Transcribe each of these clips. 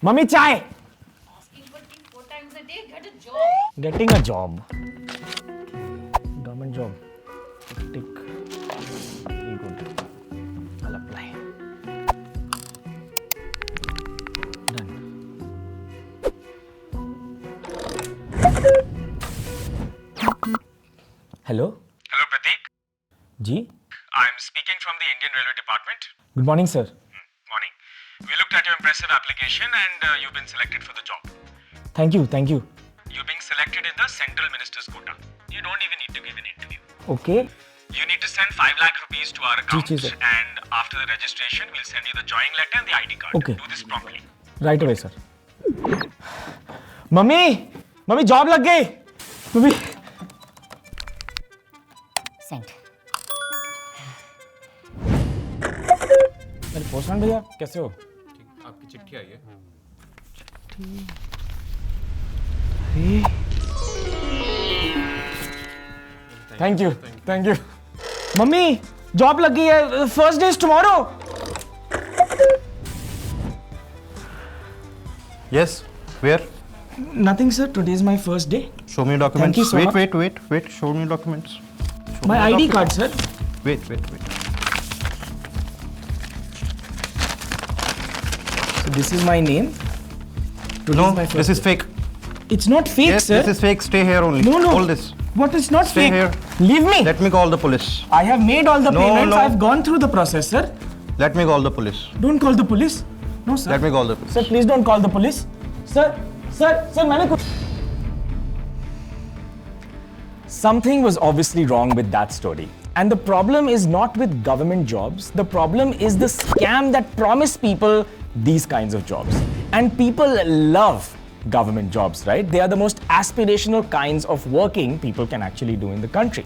Mummy, chai. Asking for tea 4 times a day, get a job. Getting a job. Government job. Tick. Very good. I'll apply. Done. Hello? Hello, Pratik. Ji? I'm speaking from the Indian Railway Department. Good morning, sir. Morning. We looked at your impressive application and you've been selected for the job. Thank you. You're being selected in the Central Minister's quota. You don't even need to give an interview. Okay. You need to send 5 lakh rupees to our account, ji, sir. and after the registration, we'll send you the joining letter and the ID card. Okay. Do this promptly. Right away, sir. Mummy, job lag gayi. Mummy. Sent. अरे postman भैया कैसे हो? आपकी चिट्ठी आई है. Thank you. Mummy, job लग गई है. First day is tomorrow. Yes. Where? Nothing, sir. Today is my first day. Show me documents. Thank you so much. Wait. Show me documents. My ID card, sir. Wait. So this is my name. Today No, is my first this is day. fake. It's not fake, Yes, sir. this is fake. Stay here only. No. Hold this. What is not Stay fake? here. Leave me. Let me call the police. I have made all the No, payments. no. I've gone through the process, sir. Let me call the police. Don't call the police. No, sir. Let me call the police. Sir, please don't call the police. Sir, मैंने कुछ. Something was obviously wrong with that story. And the problem is not with government jobs. The problem is the scam that promise people these kinds of jobs. And people love government jobs, right? They are the most aspirational kinds of working people can actually do in the country.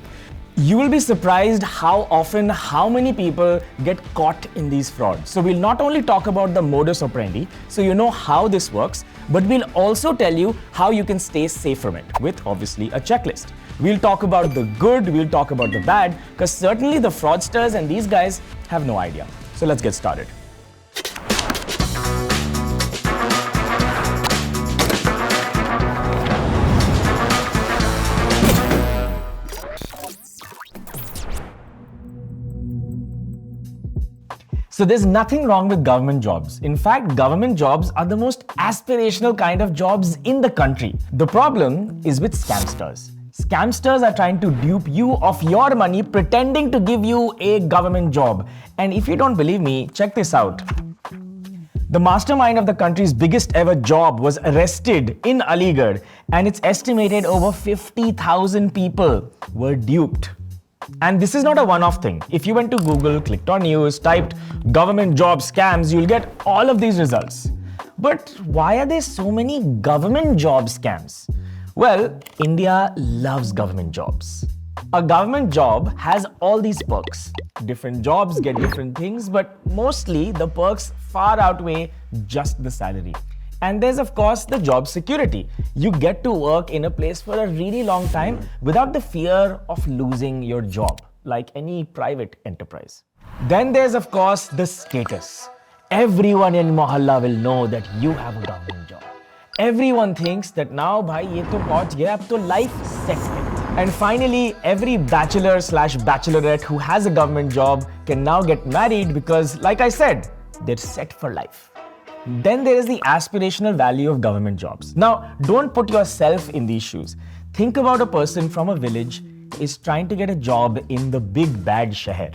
You will be surprised how many people get caught in these frauds. So we'll not only talk about the modus operandi, so you know how this works, but we'll also tell you how you can stay safe from it with obviously a checklist. We'll talk about the good, we'll talk about the bad, because certainly the fraudsters and these guys have no idea. So let's get started. So there's nothing wrong with government jobs. In fact, government jobs are the most aspirational kind of jobs in the country. The problem is with scamsters. Scamsters are trying to dupe you of your money pretending to give you a government job. And if you don't believe me, check this out. The mastermind of the country's biggest ever job was arrested in Aligarh, and it's estimated over 50,000 people were duped. And this is not a one-off thing. If you went to Google, clicked on news, typed government job scams, you'll get all of these results. But why are there so many government job scams? Well, India loves government jobs. A government job has all these perks. Different jobs get different things, but mostly the perks far outweigh just the salary. And there's of course the job security. You get to work in a place for a really long time without the fear of losing your job, like any private enterprise. Then there's of course the status. Everyone in Mohalla will know that you have a government job. Everyone thinks that now bhai ye to pahunch gaya, ab to life set hai. And finally, every bachelor/bachelorette who has a government job can now get married because, like I said, they're set for life. Then there is the aspirational value of government jobs. Now, don't put yourself in these shoes. Think about a person from a village is trying to get a job in the big bad sheher.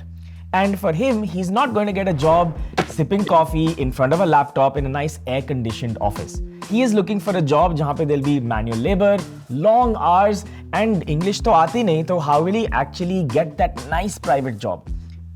And for him, he's not going to get a job sipping coffee in front of a laptop in a nice air-conditioned office. He is looking for a job jahan pe there'll be manual labor, long hours, and English to aati nahi, so how will he actually get that nice private job?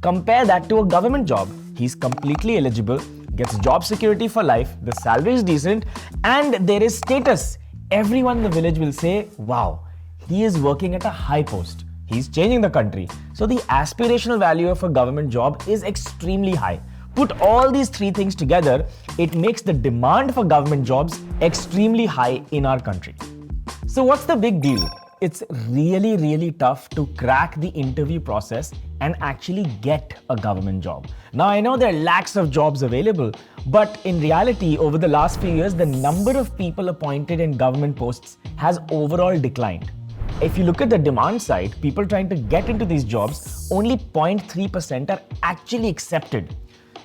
Compare that to a government job. He's completely eligible, gets job security for life, the salary is decent, and there is status. Everyone in the village will say, wow, he is working at a high post. He's changing the country. So the aspirational value of a government job is extremely high. Put all these three things together, it makes the demand for government jobs extremely high in our country. So what's the big deal? it's really, really tough to crack the interview process and actually get a government job. Now, I know there are lakhs of jobs available, but in reality, over the last few years, the number of people appointed in government posts has overall declined. If you look at the demand side, people trying to get into these jobs, only 0.3% are actually accepted.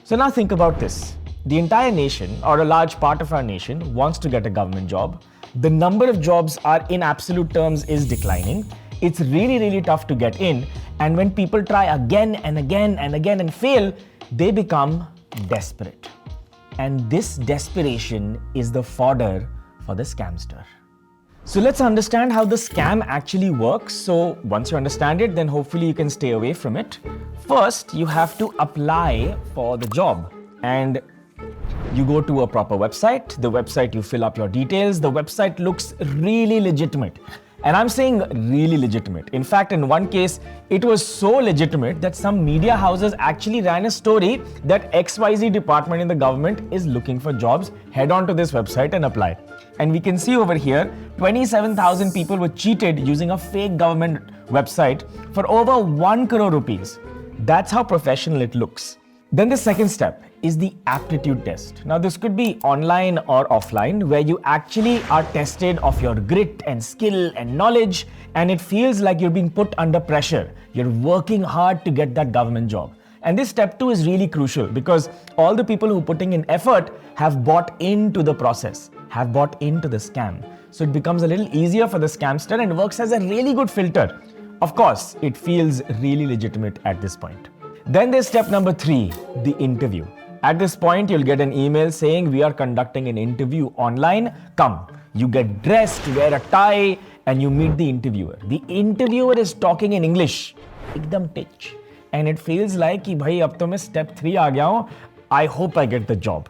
So now think about this. The entire nation, or a large part of our nation, wants to get a government job. The number of jobs are in absolute terms is declining. It's really, really tough to get in. And when people try again and again and again and fail, they become desperate. And this desperation is the fodder for the scamster. So let's understand how the scam actually works. So once you understand it, then hopefully you can stay away from it. First, you have to apply for the job. And you go to a proper website. The website, you fill up your details. The website looks really legitimate. And I'm saying really legitimate. In fact, in one case, it was so legitimate that some media houses actually ran a story that XYZ department in the government is looking for jobs. Head on to this website and apply. And we can see over here, 27,000 people were cheated using a fake government website for over 1 crore rupees. That's how professional it looks. Then the second step is the aptitude test. Now this could be online or offline, where you actually are tested of your grit and skill and knowledge, and it feels like you're being put under pressure. You're working hard to get that government job. And this step 2 is really crucial because all the people who are putting in effort have bought into the process, have bought into the scam. So it becomes a little easier for the scamster and works as a really good filter. Of course, it feels really legitimate at this point. Then there's step number 3, the interview. At this point, you'll get an email saying we are conducting an interview online. Come. You get dressed, wear a tie, and you meet the interviewer. The interviewer is talking in English. Ekdam tich. And it feels like कि भाई अब तो मैं step 3 आ गया हूँ. I hope I get the job.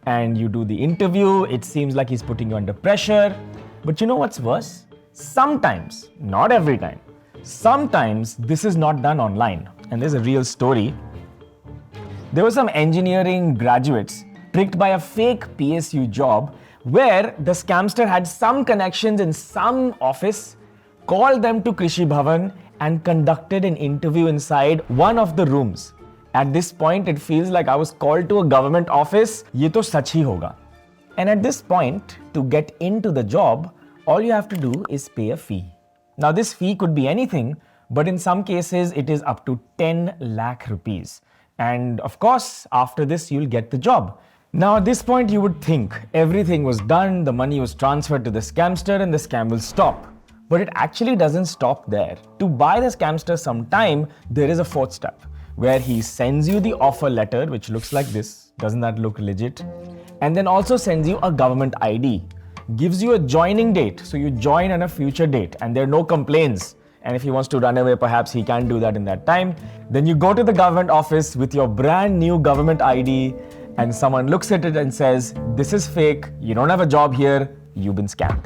And you do the interview. It seems like he's putting you under pressure. But you know what's worse? Sometimes, not every time, sometimes this is not done online. And there's a real story. There were some engineering graduates tricked by a fake PSU job where the scamster had some connections in some office, called them to Krishi Bhavan and conducted an interview inside one of the rooms. At this point, it feels like I was called to a government office. Ye to sach hi hoga. And at this point, to get into the job, all you have to do is pay a fee. Now, this fee could be anything, but in some cases, it is up to 10 lakh rupees. And of course, after this, you'll get the job. Now, at this point, you would think everything was done, the money was transferred to the scamster, and the scam will stop. But it actually doesn't stop there. To buy the scamster some time, there is a fourth step where he sends you the offer letter, which looks like this. Doesn't that look legit? And then also sends you a government ID, gives you a joining date. So you join on a future date and there are no complaints. And if he wants to run away, perhaps he can do that in that time. Then you go to the government office with your brand new government ID and someone looks at it and says, this is fake, you don't have a job here, you've been scammed.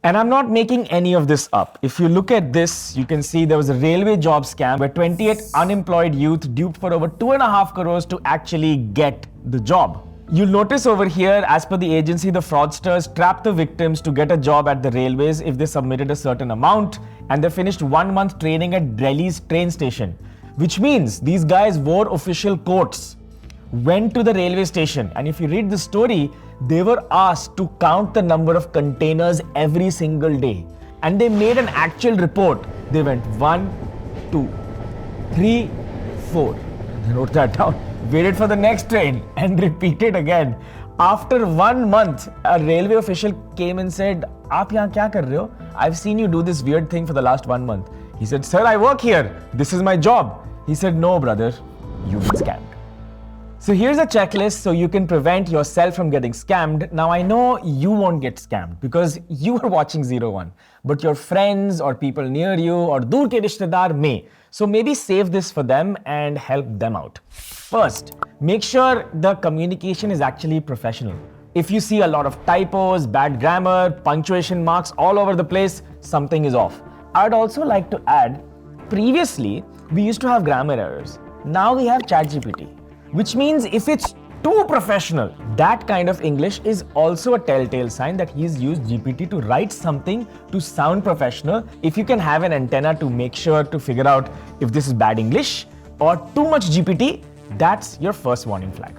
And I'm not making any of this up. If you look at this, you can see there was a railway job scam where 28 unemployed youth duped for over 2.5 crores to actually get the job. You'll notice over here, as per the agency, the fraudsters trapped the victims to get a job at the railways if they submitted a certain amount, and they finished 1 month training at Delhi's train station, which means these guys wore official coats, went to the railway station, and if you read the story, they were asked to count the number of containers every single day. And they made an actual report. They went 1, 2, 3, 4. They wrote that down. Waited for the next train and repeated again. After 1 month, a railway official came and said, "Aap yahan kya kar rahe ho? I've seen you do this weird thing for the last 1 month." He said, "Sir, I work here. This is my job." He said, "No, brother, you've been scammed." So here's a checklist so you can prevent yourself from getting scammed. Now I know you won't get scammed because you are watching 01, but your friends or people near you or dur ke rishtedar may. So maybe save this for them and help them out. First, make sure the communication is actually professional. If you see a lot of typos, bad grammar, punctuation marks all over the place, something is off. I'd also like to add, previously we used to have grammar errors. Now we have ChatGPT. Which means if it's too professional. That kind of English is also a telltale sign that he's used GPT to write something to sound professional. If you can have an antenna to make sure to figure out if this is bad English or too much GPT, that's your first warning flag.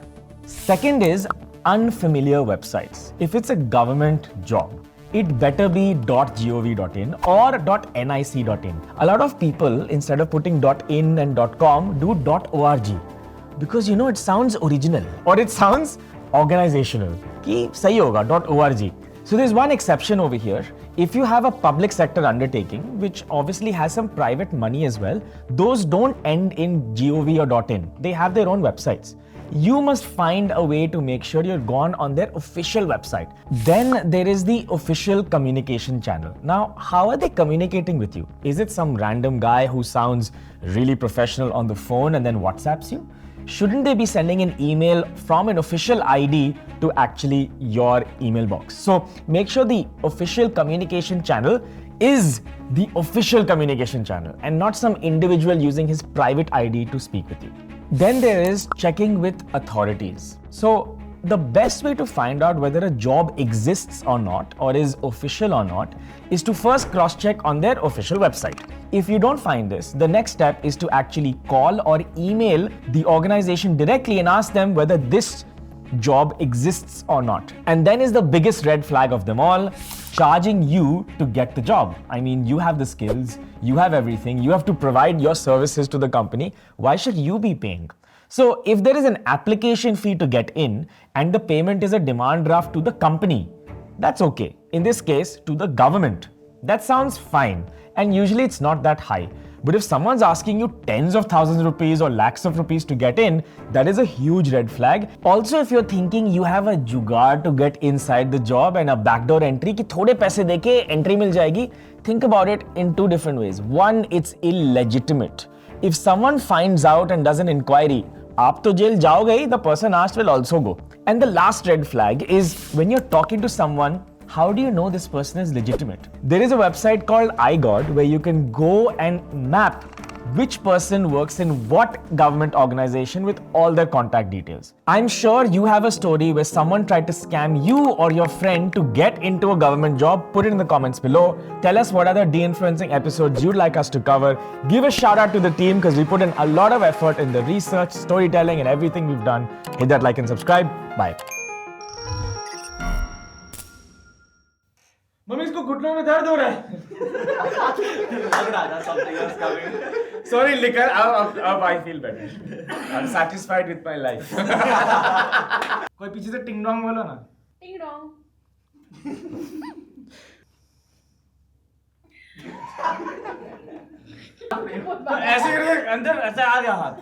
Second is unfamiliar websites. If it's a government job, it better be .gov.in or .nic.in. A lot of people, instead of putting .in and .com, do .org. Because it sounds original or it sounds organizational. Ki sahi hoga, .org. So there's one exception over here. If you have a public sector undertaking, which obviously has some private money as well, those don't end in .gov or .in. They have their own websites. You must find a way to make sure you're gone on their official website. Then there is the official communication channel. Now, how are they communicating with you? Is it some random guy who sounds really professional on the phone and then WhatsApps you? Shouldn't they be sending an email from an official ID to actually your email box? So make sure the official communication channel is the official communication channel and not some individual using his private ID to speak with you. Then there is checking with authorities. So the best way to find out whether a job exists or not, or is official or not, is to first cross-check on their official website. If you don't find this, the next step is to actually call or email the organization directly and ask them whether this job exists or not. And then is the biggest red flag of them all, charging you to get the job. I mean, you have the skills, you have everything, you have to provide your services to the company. Why should you be paying? So if there is an application fee to get in and the payment is a demand draft to the company, that's okay. In this case, to the government. That sounds fine. And usually it's not that high. But if someone's asking you tens of thousands of rupees or lakhs of rupees to get in, that is a huge red flag. Also, if you're thinking you have a jugaad to get inside the job and a backdoor entry ki thode paise deke entry mil jayegi, think about it in two different ways. One, it's illegitimate. If someone finds out and does an inquiry, aap to jail jaoge hi, the person asked will also go. And the last red flag is when you're talking to someone, how do you know this person is legitimate? There is a website called iGod where you can go and map which person works in what government organization with all their contact details. I'm sure you have a story where someone tried to scam you or your friend to get into a government job. Put it in the comments below. Tell us what other de-influencing episodes you'd like us to cover. Give a shout out to the team because we put in a lot of effort in the research, storytelling and everything we've done. Hit that like and subscribe. Bye. Mummy इसको घुटनों में दर्द हो रहा है लग रहा था something was coming. Sorry, liquor. अब I feel better. I'm satisfied with my life. कोई पीछे से टिंग डोंग बोलो ना. Ding dong. ऐसे करके अंदर ऐसे आ गया हाथ.